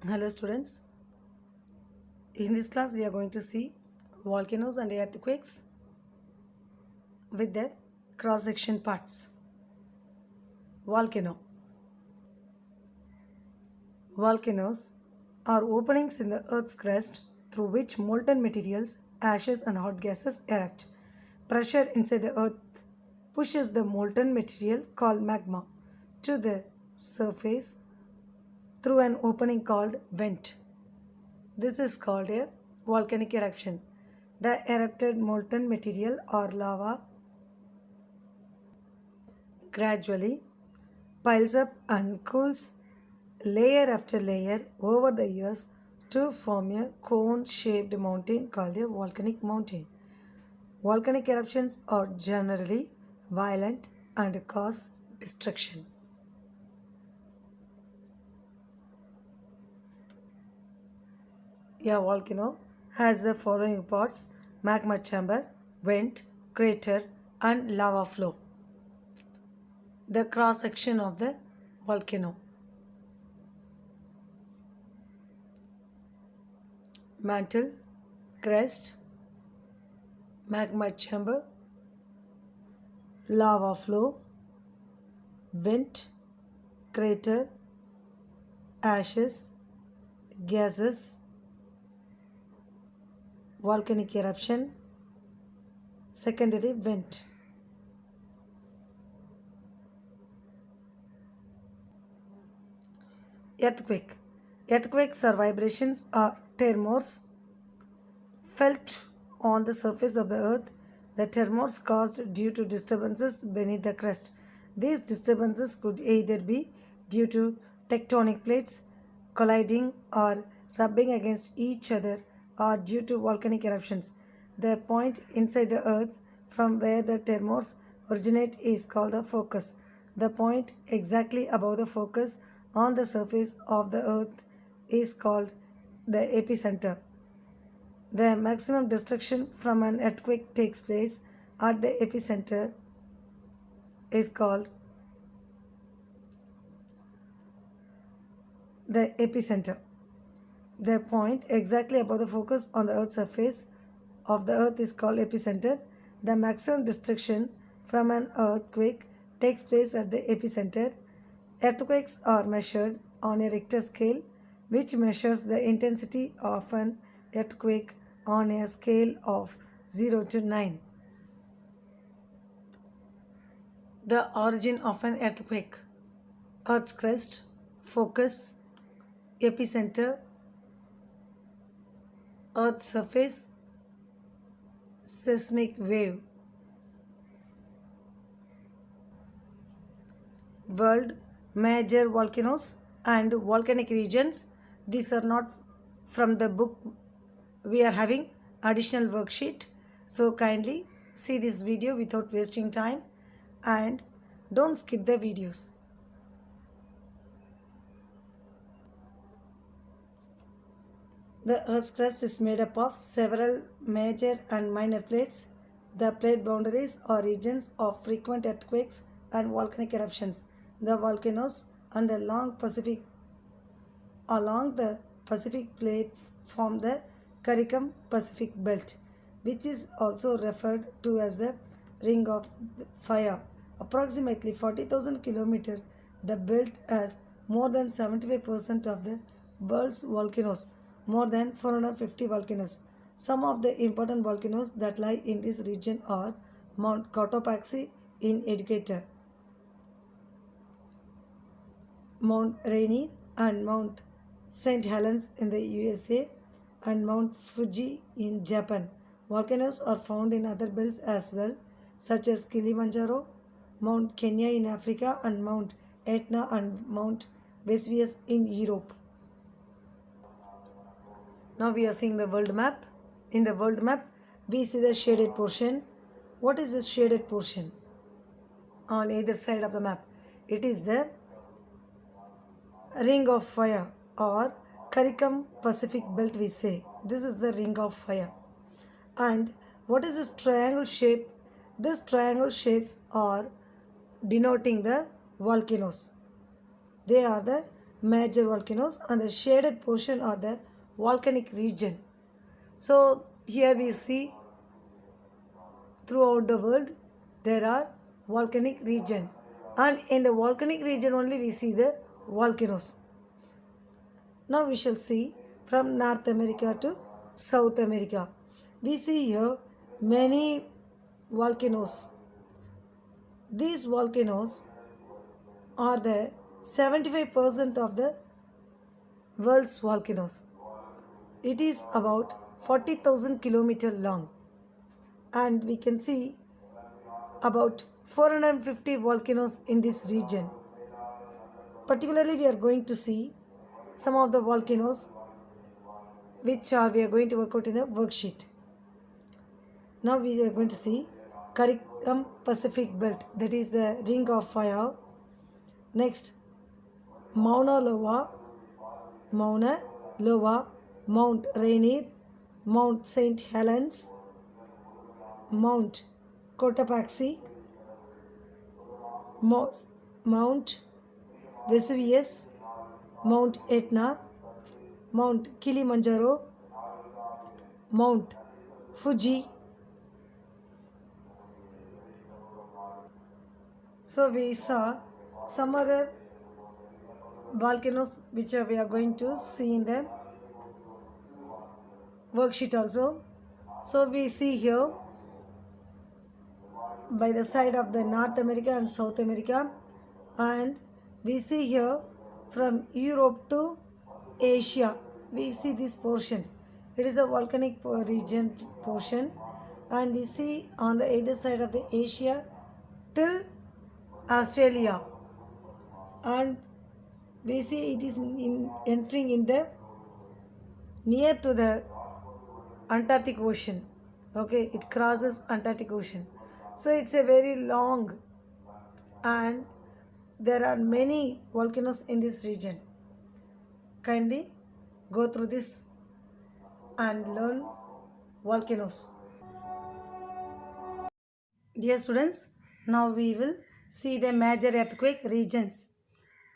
Hello students, in this class we are going to see volcanoes and earthquakes with their cross-section parts. Volcano. Volcanoes are openings in the earth's crust through which molten materials, ashes and hot gases erupt. Pressure inside the earth pushes the molten material called magma to the surface through an opening called vent. This is called a volcanic eruption. The erupted molten material or lava gradually piles up and cools layer after layer over the years to form a cone shaped mountain called a volcanic mountain. Volcanic eruptions are generally violent and cause destruction. A volcano has the following parts: magma chamber, vent, crater, and lava flow. The cross section of the volcano: mantle, crest, magma chamber, lava flow, vent, crater, ashes, gases, volcanic eruption, secondary vent. Earthquake. Earthquakes are vibrations or tremors felt on the surface of the earth. The tremors caused due to disturbances beneath the crust. These disturbances could either be due to tectonic plates colliding or rubbing against each other or due to volcanic eruptions. The point inside the earth from where the tremors originate is called the focus. The point exactly above the focus on the surface of the earth is called the epicenter. The maximum destruction from an earthquake takes place at the epicenter is called the epicenter. The point exactly above the focus on the earth's surface of the earth is called epicenter. The maximum destruction from an earthquake takes place at the epicenter. Earthquakes are measured on a Richter scale, which measures the intensity of an earthquake on a scale of 0 to 9. The origin of an earthquake: Earth's crust, focus, epicenter, Earth's surface, seismic wave. World major volcanoes and volcanic regions. These are not from the book. We are having additional worksheet. So kindly see this video without wasting time and don't skip the videos. The Earth's crust is made up of several major and minor plates. The plate boundaries are regions of frequent earthquakes and volcanic eruptions. The volcanoes and the along the Pacific plate form the CARICOM Pacific Belt, which is also referred to as the Ring of Fire. Approximately 40,000 kilometers, the belt has more than 75% of the world's volcanoes, more than 450 volcanoes. Some of the important volcanoes that lie in this region are Mount Cotopaxi in Ecuador, Mount Rainier and Mount St. Helens in the USA, and Mount Fuji in Japan. Volcanoes are found in other belts as well, such as Kilimanjaro, Mount Kenya in Africa, and Mount Etna and Mount Vesuvius in Europe. Now we are seeing the world map. In the world map, we see the shaded portion. What is this shaded portion on either side of the map? It is the Ring of Fire or CARICOM Pacific Belt, we say. This is the Ring of Fire. And what is this triangle shape? This triangle shapes are denoting the volcanoes. They are the major volcanoes, and the shaded portion are the volcanic region. So here we see throughout the world there are volcanic region, and in the volcanic region only we see the volcanoes. Now we shall see from North America to South America. We see here many volcanoes. These volcanoes are the 75% of the world's volcanoes. It is about 40,000 kilometers long, and we can see about 450 volcanoes in this region. Particularly we are going to see some of the volcanoes which we are going to work out in the worksheet. Now we are going to see CARICOM Pacific Belt, that is the Ring of Fire. Next, Mauna Loa, Mount Rainier, Mount St. Helens, Mount Cotopaxi, Mount Vesuvius, Mount Etna, Mount Kilimanjaro, Mount Fuji. So we saw some other volcanoes which we are going to see in the worksheet also. So we see here by the side of the North America and South America, and we see here from Europe to Asia. We see this portion. It is a volcanic region portion, and we see on the either side of the Asia till Australia, and we see it is entering in the near to the Antarctic Ocean. Okay, it crosses Antarctic Ocean. So it's a very long, and there are many volcanoes in this region. Kindly go through this and learn volcanoes. Dear students, now we will see the major earthquake regions.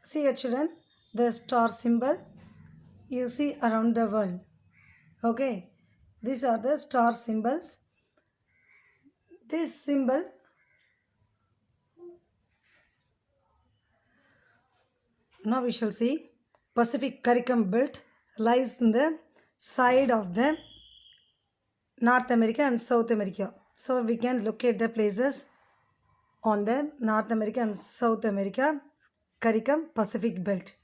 See here children, the star symbol you see around the world. Okay, these are the star symbols. This symbol now we shall see Pacific CARICOM Belt lies in the side of the North America and South America. So we can locate the places on the North America and South America CARICOM Pacific Belt.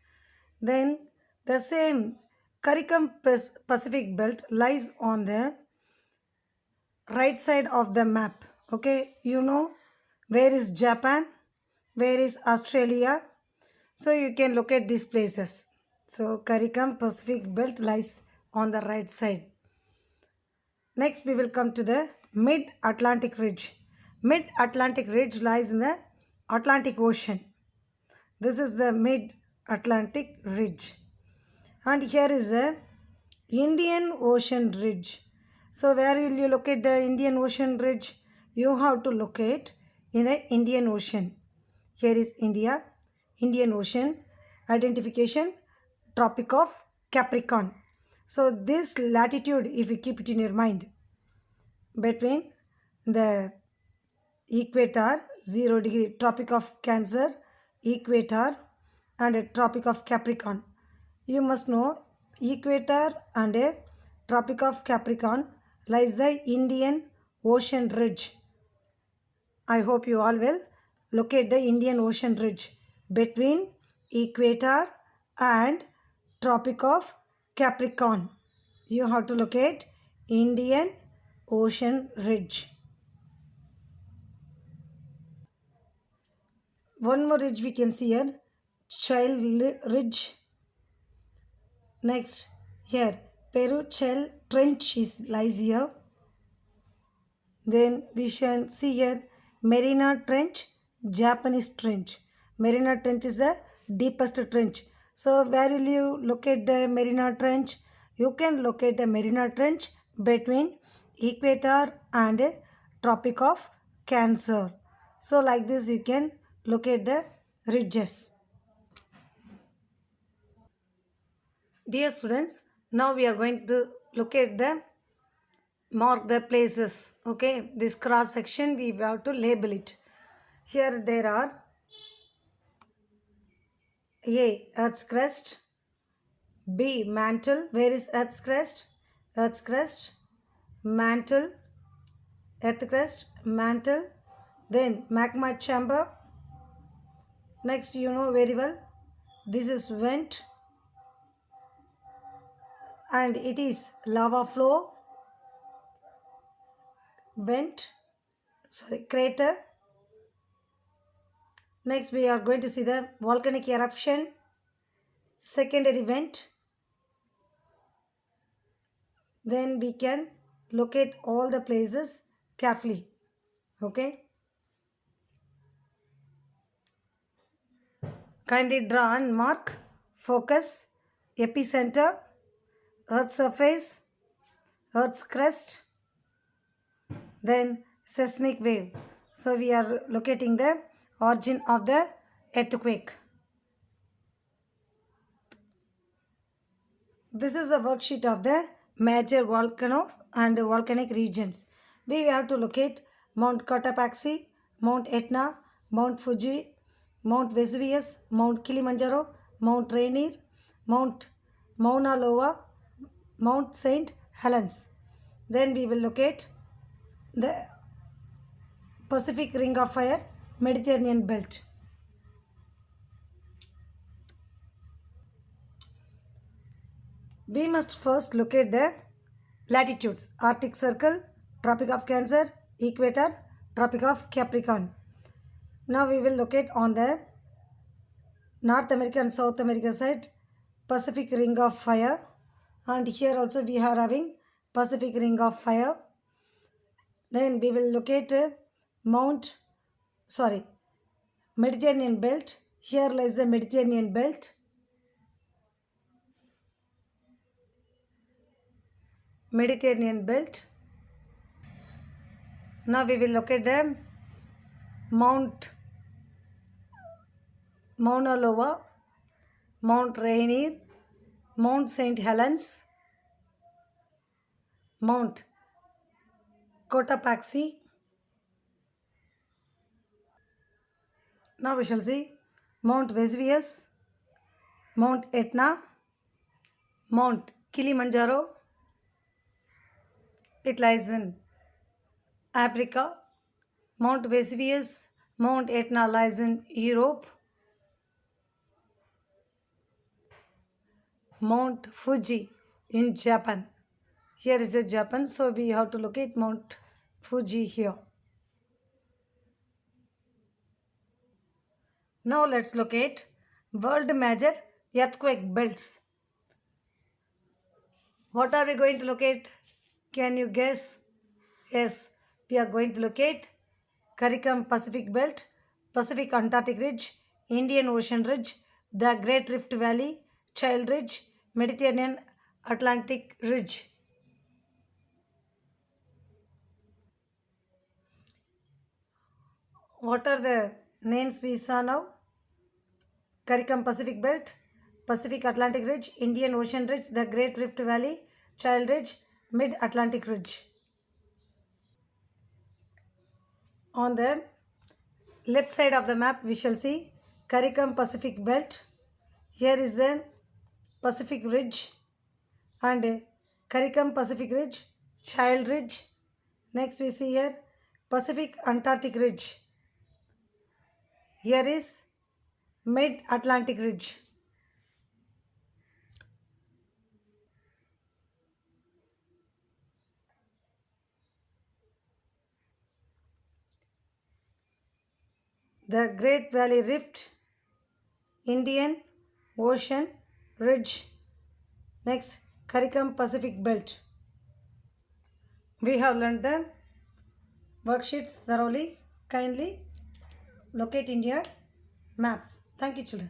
Then the same CARICOM Pacific Belt lies on the right side of the map. Okay, you know where is Japan, where is Australia, so you can locate these places. So CARICOM Pacific Belt lies on the right side. Next we will come to the Mid-Atlantic Ridge. Mid-Atlantic Ridge lies in the Atlantic Ocean. This is the Mid-Atlantic Ridge. And here is the Indian Ocean Ridge. So where will you locate the Indian Ocean Ridge? You have to locate in the Indian Ocean. Here is India, Indian Ocean, identification, Tropic of Capricorn. So this latitude, if you keep it in your mind, between the equator, 0 degree, Tropic of Cancer, equator, and a Tropic of Capricorn. You must know equator and a Tropic of Capricorn lies the Indian Ocean Ridge. I hope you all will locate the Indian Ocean Ridge between equator and Tropic of Capricorn. You have to locate Indian Ocean Ridge. One more ridge we can see here, Chile Ridge. Next, here Peruchel Trench lies here. Then we shall see here Mariana Trench, Japanese Trench. Mariana Trench is the deepest trench. So where will you locate the Mariana Trench? You can locate the Mariana Trench between equator and Tropic of Cancer. So like this you can locate the ridges. Dear students, now we are going to look at the mark the places. Okay, this cross section we have to label it. Here there are A, Earth's crust. B, mantle. Where is Earth's crust? Earth's crust, mantle, earth crust, mantle. Then magma chamber. Next, you know very well, this is vent and it is lava flow, vent, crater. Next, we are going to see the volcanic eruption, secondary vent. Then we can locate all the places carefully. Okay. Kindly draw and mark focus, epicenter, Earth's surface, Earth's crust, then seismic wave. So we are locating the origin of the earthquake. This is the worksheet of the major volcanoes and volcanic regions. We have to locate Mount Cotopaxi, Mount Etna, Mount Fuji, Mount Vesuvius, Mount Kilimanjaro, Mount Rainier, Mount Mauna Loa, Mount St. Helens. Then we will locate the Pacific Ring of Fire, Mediterranean Belt. We must first locate the latitudes: Arctic Circle, Tropic of Cancer, Equator, Tropic of Capricorn. Now we will locate on the North America and South America side Pacific Ring of Fire, and here also we are having Pacific Ring of Fire. Then we will locate Mediterranean Belt. Here lies the Mediterranean Belt. Mediterranean Belt. Now we will locate the Mount Mauna Loa, Mount Rainier, Mount St. Helens, Mount Cotopaxi. Now we shall see Mount Vesuvius, Mount Etna, Mount Kilimanjaro. It lies in Africa. Mount Vesuvius, Mount Etna lies in Europe. Mount Fuji in Japan. Here is a Japan, so we have to locate Mount Fuji here. Now let's locate world major earthquake belts. What are we going to locate? Can you guess? Yes, we are going to locate CARICOM Pacific Belt, Pacific Antarctic Ridge, Indian Ocean Ridge, the Great Rift Valley, Child Ridge, Mediterranean Atlantic Ridge. What are the names we saw now? CARICOM Pacific Belt, Pacific Atlantic Ridge, Indian Ocean Ridge, the Great Rift Valley, Child Ridge, Mid-Atlantic Ridge. On the left side of the map, we shall see CARICOM Pacific Belt. Here is the Pacific Ridge and CARICOM Pacific Ridge, Child Ridge. Next we see here Pacific Antarctic Ridge. Here is Mid-Atlantic Ridge. The Great Valley Rift, Indian Ocean Ridge. Next, CARICOM Pacific Belt. We have learned the worksheets thoroughly. Kindly locate in your maps. Thank you, children.